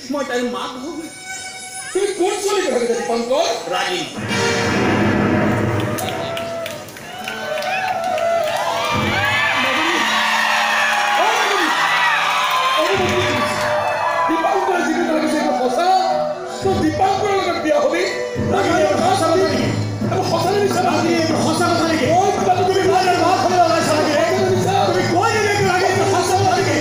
মই তাইৰ মাক হওঁ। তুমি কোন ছোৱালী কথা কৈছা দীপঙ্কৰ? ৰাগিনী। দীপঙ্কৰ যিটো কথা কৈছে এইটো সঁচা? তই দীপঙ্কৰৰ লগত বিয়া হবি? সঁচা কথা নেকি? সঁচা নিছা ৰাগিনী? সঁচা কথা নেকি? তুমি ভাইৰ মাক হ'লে ওলাইছা ৰাগিনী? তুমি কৈ দিলে ৰাগিনী সঁচা কথা নেকি?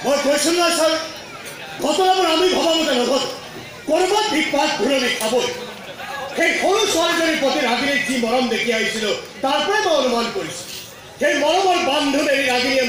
মই কৈছো নহয় ছাৰ, ঘটনাবোৰ আমি ভবামতে নঘট। ক'ৰবাত ভিক্ষাত ঘূৰণি খাবই। সেই সৰু ছোৱালীজনীৰ প্ৰতি ৰাগিনীক যি মৰম দেখি আহিছিলো তাৰ পৰাই মই অনুমান কৰিছো সেই মৰমৰ বান্ধোন এৰি ৰাগিনীয়ে